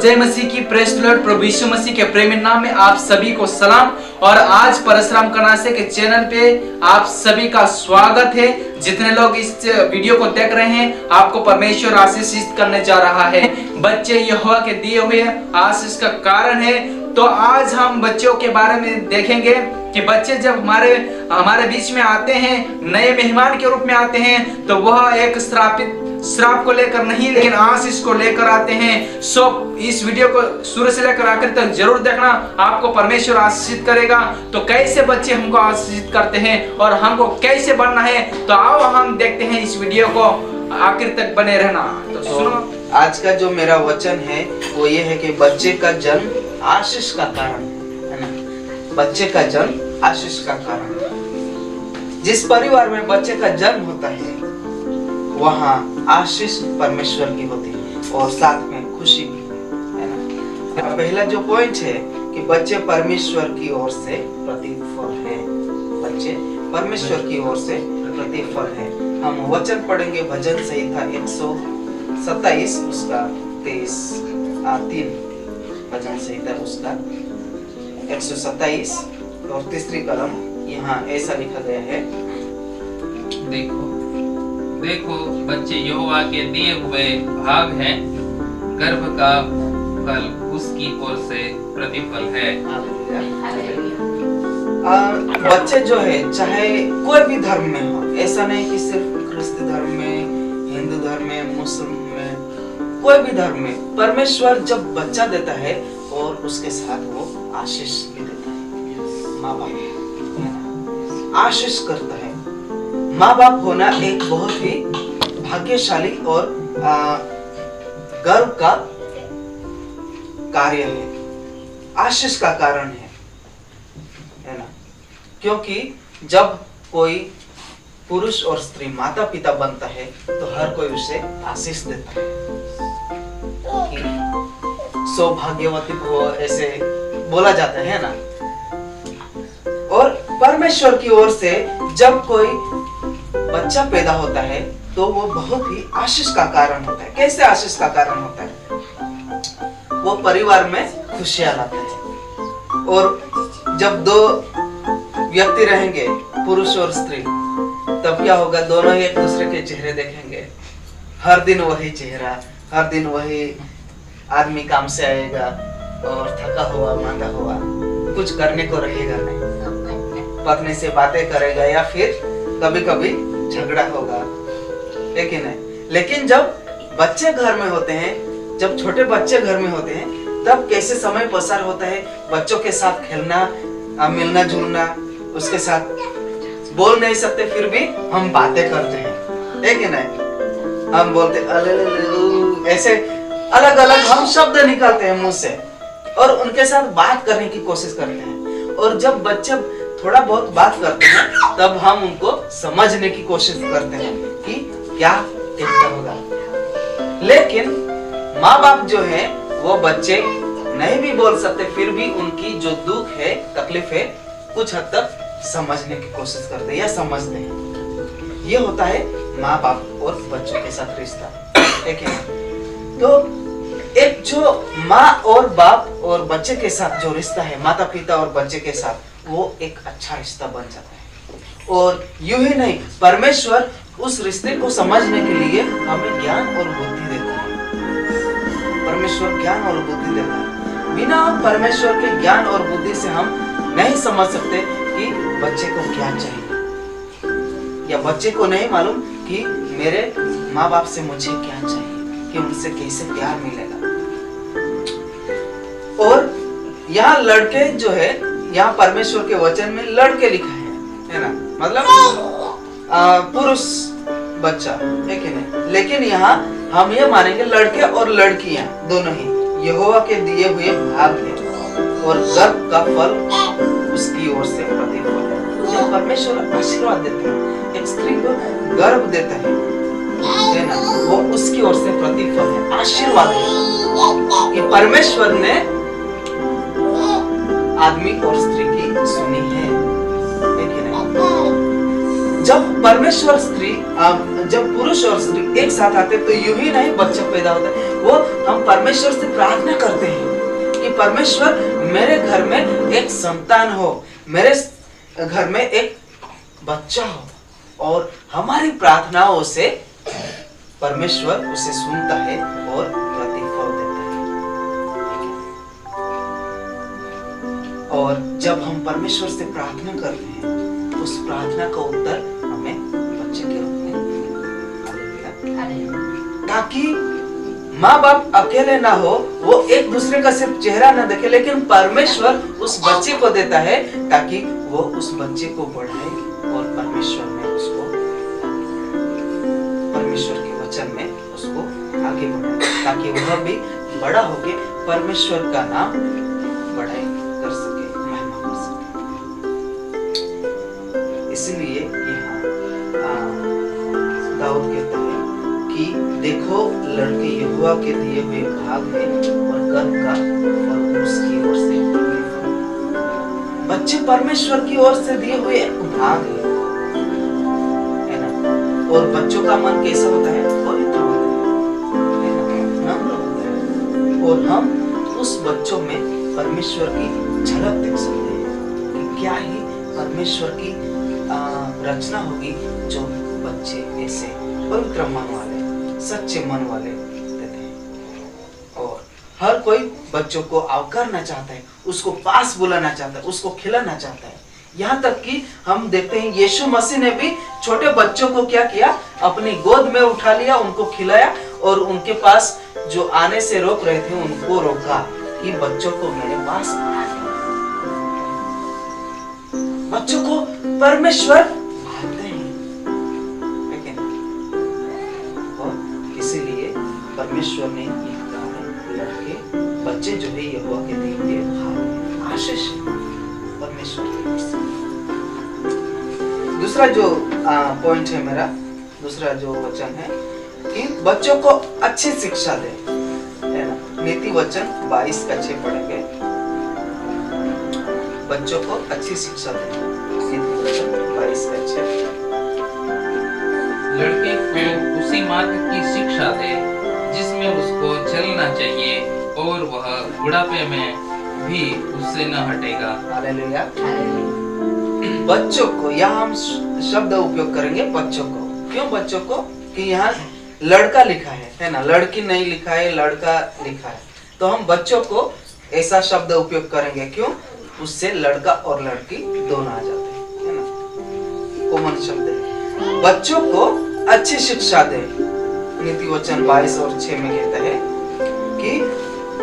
जय मसीह की, praise the Lord. प्रभु यीशु मसीह के प्रेमी नाम में आप सभी को सलाम। और आज परशुराम कनासे के चैनल पे आप सभी का स्वागत है। जितने लोग इस वीडियो को देख रहे हैं, आपको परमेश्वर आशीषित करने जा रहा है। बच्चे यहोवा के दिए हुए आशीष का कारण है। तो आज हम बच्चों के बारे में देखेंगे कि बच्चे जब हमारे बीच में आते हैं, नए मेहमान के रूप में आते हैं, तो वह एक श्राप को लेकर नहीं, लेकिन आशीष को लेकर आते हैं। सो इस वीडियो को शुरू से लेकर आखिर तक जरूर देखना, आपको परमेश्वर आशीषित करेगा। तो कैसे बच्चे हमको आशीषित करते हैं और हमको कैसे बनना है, तो आओ हम देखते हैं इस वीडियो को, आखिर तक बने रहना। तो सुनो, आज का जो मेरा वचन है वो ये है कि बच्चे का जन्म आशीष का कारण है ना। बच्चे का जन्म आशीष का कारण। जिस परिवार में बच्चे का जन्म होता है वहाँ आशीष परमेश्वर की होती है और साथ में खुशी भी है ना। पहला जो पॉइंट है कि बच्चे परमेश्वर की ओर से प्रतिफल है। बच्चे परमेश्वर की ओर से प्रतिफल है। हम वचन पढ़ेंगे भजन संहिता 127 उसका 3 भजन संहिता उसका 127 और तीसरी कलम। यहाँ ऐसा लिखा गया है, देखो बच्चे यहोवा के दिए हुए भाग हैं, गर्भ का फल उसकी ओर से प्रतिफल है। बच्चे जो है चाहे कोई भी धर्म में हो, ऐसा नहीं कि सिर्फ ख्रिस्ती धर्म में, हिंदू धर्म में, मुस्लिम में, कोई भी धर्म में परमेश्वर जब बच्चा देता है और उसके साथ वो आशीष भी देता है। माँ बाप आशीष करता है। माँ बाप होना एक बहुत ही भाग्यशाली और गर्व का कार्य है, आशीष का कारण है ना। क्योंकि जब कोई पुरुष और स्त्री माता पिता बनता है तो हर कोई उसे आशीष देता है कि सौभाग्यवती हो, ऐसे बोला जाता है ना। और परमेश्वर की ओर से जब कोई बच्चा पैदा होता है तो वो बहुत ही आशीष का कारण होता है। कैसे आशीष का कारण होता है? वो परिवार में खुशियां लाता है। और जब दो व्यक्ति रहेंगे, पुरुष और स्त्री, तब क्या होगा? दोनों ही एक दूसरे के चेहरे देखेंगे। हर दिन वही चेहरा, हर दिन वही आदमी काम से आएगा और थका हुआ, मांदा हुआ, कुछ करने को रहेगा नहीं। पत्नी से बातें करेगा या फिर कभी कभी झगड़ा होगा, है कि नहीं? लेकिन जब बच्चे घर में होते हैं, जब छोटे बच्चे घर में होते हैं, तब कैसे समय पसार होता है। बच्चों के साथ खेलना, मिलना जुलना, उसके साथ बोल नहीं सकते फिर भी हम बातें करते हैं, है कि नहीं? हम बोलते ऐसे अलग अलग हम शब्द निकालते हैं मुंह से और उनके साथ बात करने की कोशिश करते हैं। और जब बच्चे थोड़ा बहुत बात करते हैं तब हम उनको समझने की कोशिश करते हैं कि क्या कहता होगा। लेकिन माँ बाप जो है वो बच्चे नहीं भी बोल सकते, फिर भी उनकी जो दुख है, तकलीफ है, कुछ हद तक समझने की कोशिश करते हैं या समझते हैं। ये होता है माँ बाप और बच्चों के साथ रिश्ता, ठीक है। तो एक जो माँ और बाप और बच्चे के साथ जो रिश्ता है, माता पिता और बच्चे के साथ, वो एक अच्छा रिश्ता बन जाता है। और यूं ही नहीं, परमेश्वर उस रिश्ते को समझने के लिए हमें ज्ञान और बुद्धि देता है। परमेश्वर ज्ञान और बुद्धि देता है। बिना परमेश्वर के ज्ञान और बुद्धि से हम नहीं समझ सकते कि बच्चे को क्या चाहिए, या बच्चे को नहीं मालूम कि मेरे माँ बाप से मुझे क्या चाहिए, कि उनसे कैसे प्यार मिलेगा। और यहाँ लड़के जो है, यहाँ परमेश्वर के वचन में लड़के लिखा है ना, मतलब पुरुष बच्चा, है कि नहीं? लेकिन यहाँ हम ये मानेंगे लड़के और लड़कियां दोनों ही यहोवा के दिए हुए भाग हैं और गर्भ का फल उसकी ओर से प्रतिफल है। जब परमेश्वर आशीर्वाद देता है, एक स्त्री को गर्भ देता है ना, वो उसकी ओर से प्रतिफल है, आशीर्वाद है कि परमेश्वर ने आदमी और स्त्री की सुनी है कि नहीं? जब परमेश्वर स्त्री जब पुरुष और स्त्री एक साथ आते तो यूं ही नहीं बच्चा पैदा होता है, वो हम परमेश्वर से प्रार्थना करते हैं कि परमेश्वर मेरे घर में एक संतान हो, मेरे घर में एक बच्चा हो, और हमारी प्रार्थनाओं से परमेश्वर उसे सुनता है और प्रतिफल देता है। और जब हम परमेश्वर से प्रार्थना करते हैं, उस प्रार्थना का उत्तर हमें बच्चे के रूप में ताकि माँ बाप अकेले ना हो, वो एक दूसरे का सिर्फ चेहरा ना देखे, लेकिन परमेश्वर उस बच्चे को देता है ताकि वो उस बच्चे को बढ़ाए और परमेश्वर में उसको, परमेश्वर के वचन में उसको आगे बढ़ाए, ताकि वह भी बड़ा होके परमेश्वर का नाम बढ़ाए कर सके, महिमा कर सके। इसलिए यहाँ दाऊद कहता है कि देखो लड़के यहोवा के दिए हुए भाग है और गर्भ का फल उसकी ओर से। बच्चे परमेश्वर की ओर से दिए हुए एक भाग है ना। और बच्चों का मन कैसा होता है? पवित्र होता है, नम्र होता है, और हम उस बच्चों में परमेश्वर की झलक देख सकते हैं कि क्या ही परमेश्वर की रचना होगी जो बच्चे ऐसे पवित्र मन वाले, सच्चे मन वाले देते हैं। और हर कोई बच्चों को आवकारना चाहता है, उसको पास बुलाना चाहता है, उसको खिलाना चाहता है। यहाँ तक कि हम देखते हैं यीशु मसीह ने भी छोटे बच्चों को क्या किया? अपनी गोद में उठा लिया, उनको खिलाया और उनके पास जो आने से रोक रहे थे उनको रोका कि बच्चों को मेरे पास आने। बच्चों को परमेश्वर भालते हैं, इसीलिए परमेश्वर ने ये कहा है लड़के बच्चे जो है यहोवा के दिए हुए भाग, आशीष परमेश्वर की ओर से। दूसरा जो पॉइंट है मेरा, दूसरा जो वचन है कि बच्चों को अच्छी शिक्षा दे, है ना। नीति वचन 22 का 6 पढ़ेंगे। बच्चों को अच्छी शिक्षा दे, नीति वचन 22 का 6। लड़के को उसी मार्ग की शिक्षा दे जिसमें उसको चलना चाहिए और वह बुढ़ापे में भी उससे न हटेगा। हालेलुया। बच्चों को, यहाँ हम शब्द उपयोग करेंगे बच्चों को। क्यों बच्चों को? कि यहाँ लड़का लिखा है ना, लड़की नहीं लिखा है, लड़का लिखा है। तो हम बच्चों को ऐसा शब्द उपयोग करेंगे। क्यों? उससे लड़का और लड़की दोनों आ जाते हैं, है ना, कॉमन शब्द है। बच्चों को अच्छी शिक्षा दे, नीति वचन 22 और 6 में कहता है कि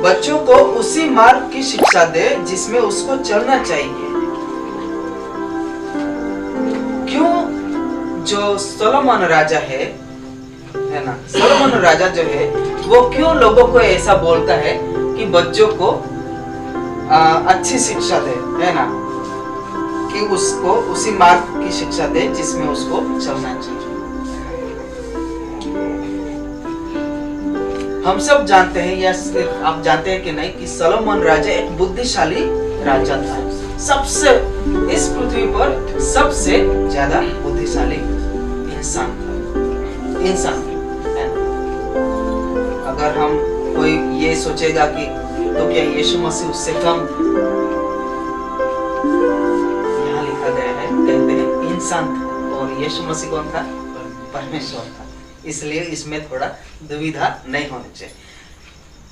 बच्चों को उसी मार्ग की शिक्षा दे जिसमें उसको चलना चाहिए। क्यों? जो सोलोमन राजा है ना, सोलोमन राजा जो है वो क्यों लोगों को ऐसा बोलता है कि बच्चों को अच्छी शिक्षा दे, है ना, कि उसको उसी मार्ग की शिक्षा दे जिसमें उसको चलना चाहिए। हम सब जानते हैं, या सिर्फ आप जानते हैं कि नहीं, कि सोलोमन राजा एक बुद्धिशाली राजा था। सबसे इस पृथ्वी पर सबसे ज्यादा बुद्धिशाली इंसान था। अगर हम कोई ये सोचेगा कि तो क्या यीशु मसीह उससे कम? यहाँ लिखा गया है, कहते हैं इंसान था और यीशु मसीह कौन था? परमेश्वर था। इसलिए इसमें थोड़ा दुविधा नहीं होनी चाहिए।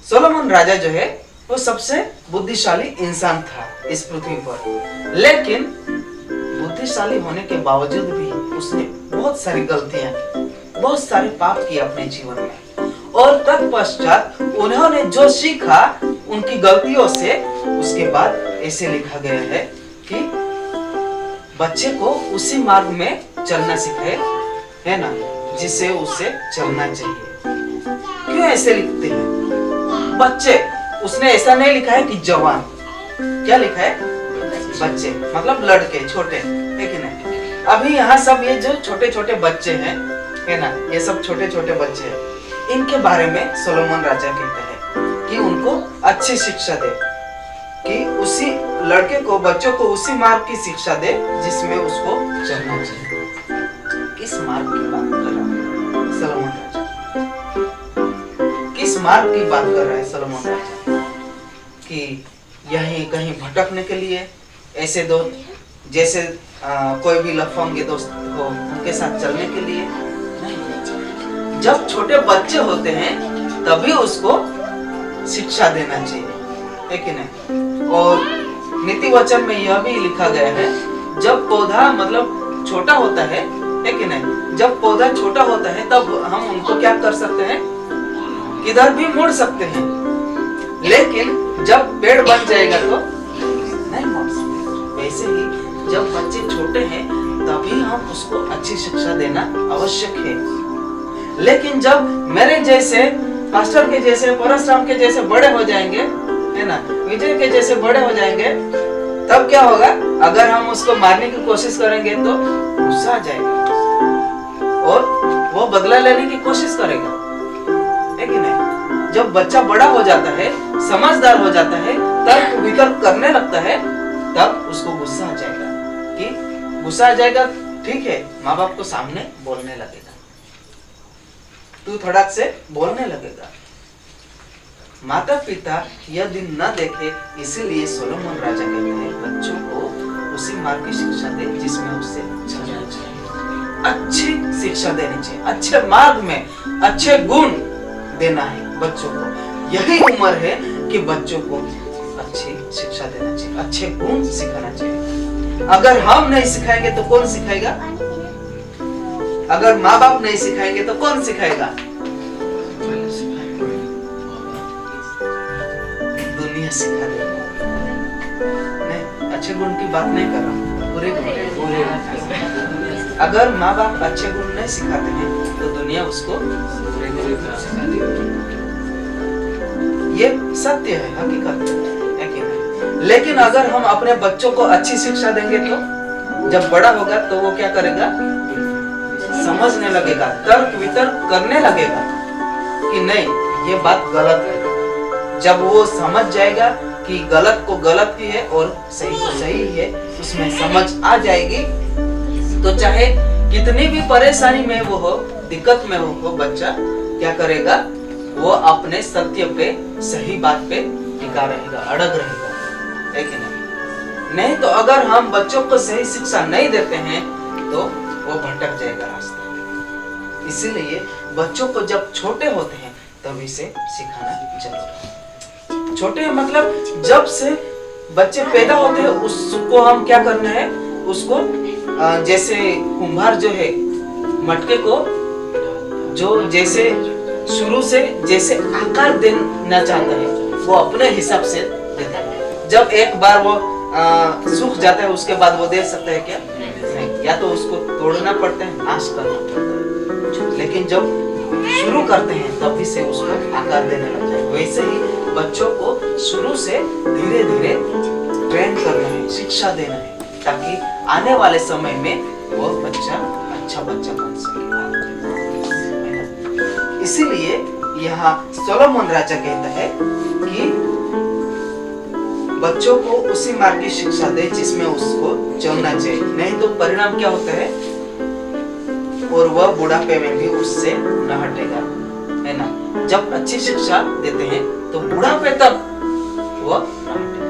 सोलोमन राजा जो है वो सबसे बुद्धिशाली इंसान था इस पृथ्वी पर, लेकिन बुद्धिशाली होने के बावजूद भी उसने बहुत सारी गलतियां की, बहुत सारे पाप किए अपने जीवन में। और तत्पश्चात उन्होंने जो सीखा उनकी गलतियों से, उसके बाद ऐसे लिखा गया है कि बच्चे को उसी मार्ग में चलना सिखाए, है ना, जिसे उसे चलना चाहिए। क्यों ऐसे लिखते हैं? बच्चे, उसने ऐसा नहीं लिखा है कि जवान। क्या लिखा है? बच्चे, मतलब लड़के, छोटे, है कि नहीं? अभी यहाँ सब ये जो छोटे छोटे बच्चे हैं, है ना, ये सब छोटे छोटे बच्चे हैं, इनके बारे में सोलोमन राजा कहता है कि उनको अच्छी शिक्षा दे, कि उसी लड़के को, बच्चों को उसी मार्ग की शिक्षा दे जिसमें उसको चलना चाहिए। किस मार्ग की बात कर रहा है सोलोमन राजा? किस मार्ग की बात कर रहा है सोलोमन राजा? कि यहीं कहीं भटकने के लिए, ऐसे दोस्त जैसे कोई भी लफंगे दोस्त हो उनके साथ चलने के लिए नहीं। जब छोटे बच्चे होते हैं तभी उसको शिक्षा देना चाहिए, है कि नहीं? और नीति वचन में यह भी लिखा गया है, जब पौधा मतलब छोटा होता है कि नहीं, जब पौधा छोटा होता है तब हम उनको क्या कर सकते हैं, किधर भी मोड़ सकते हैं, लेकिन जब पेड़ बन जाएगा तो नहीं मोड़ सकते। वैसे ही जब बच्चे छोटे हैं तभी हम उसको अच्छी शिक्षा देना आवश्यक है। लेकिन जब मेरे जैसे, पास्टर के जैसे, परशुराम के जैसे बड़े हो जाएंगे, है ना, विजय के जैसे बड़े हो जाएंगे, तब क्या होगा? अगर हम उसको मारने की कोशिश करेंगे तो गुस्सा आ जाएगा और वो बदला लेने की कोशिश करेगा, है कि नहीं? जब बच्चा बड़ा हो जाता है, समझदार हो जाता है, तर्क वितर्क करने लगता है, तब उसको गुस्सा आ जाएगा। कि गुस्सा आ जाएगा, ठीक है, माँ बाप को सामने बोलने लगेगा, तू थोड़ा से बोलने लगेगा। माता पिता यह दिन न देखे, इसीलिए सोलोमन राजा कहते हैं बच्चों को उसी मार्ग की शिक्षा दे जिसमें उससे चलना चाहिए। अच्छी शिक्षा देनी चाहिए, अच्छे मार्ग में अच्छे गुण देना है बच्चों को। यही उम्र है कि बच्चों को अच्छी शिक्षा देना चाहिए, अच्छे गुण सिखाना चाहिए। अगर हम नहीं सिखाएंगे तो कौन सिखाएगा? अगर माँ बाप नहीं सिखाएंगे तो कौन सिखाएगा? दुनिया सिखा देगा। नहीं, अच्छे गुण की बात नहीं कर रहा हूँ, बुरे गुण। अगर माँ बाप अच्छे गुण नहीं सिखाते हैं तो दुनिया उसको बुरे गुण सिखा देगी। ये सत्य है, हकीकत है कि नहीं? लेकिन अगर हम अपने बच्चों को अच्छी शिक्षा देंगे तो जब बड़ा होगा तो वो क्या करेगा? समझने लगेगा, तर्क वितर्क करने लगेगा कि नहीं ये बात गलत है। जब वो समझ जाएगा कि गलत को गलत ही है और सही को सही है, उसमें समझ आ जाएगी, तो चाहे कितनी भी परेशानी में वो हो, दिक्कत में वो बच्चा क्या करेगा? वो अपने सत्य पे, सही बात पे टिका रहेगा, अड़ग रहेगा, है कि नहीं? नहीं तो अगर हम बच्चों को सही शिक्षा नहीं देते हैं तो वो भटक जाएगा रास्ता। इसीलिए बच्चों को जब छोटे होते हैं तभी से सिखाना जरूरी है। छोटे मतलब जब से बच्चे पैदा होते हैं उसको हम क्या करना है? उसको जैसे कुम्हार जो है मटके को जो जैसे शुरू से जैसे आकार देना चाहता है वो अपने हिसाब से देता है। जब एक बार वो सूख जाता है उसके बाद वो दे सकता है क्या? नहीं, या तो उसको तोड़ना पड़ता है, नाश करना पड़ता है। लेकिन जब शुरू करते हैं तभी से उसको आकार देने लगता है। वैसे ही बच्चों को शुरू से धीरे धीरे ट्रेन करना है, शिक्षा देना है, ताकि आने वाले समय में वो बच्चा अच्छा बच्चा बन सके। इसीलिए यहाँ सोलोमन राजा कहता है कि बच्चों को उसी मार्ग की शिक्षा दे जिसमें उसको चलना चाहिए, नहीं तो परिणाम क्या होता है? और वह बुढ़ापे में भी उससे न हटेगा, है ना? जब अच्छी शिक्षा देते हैं तो बुढ़ापे तक वह न हटेगा।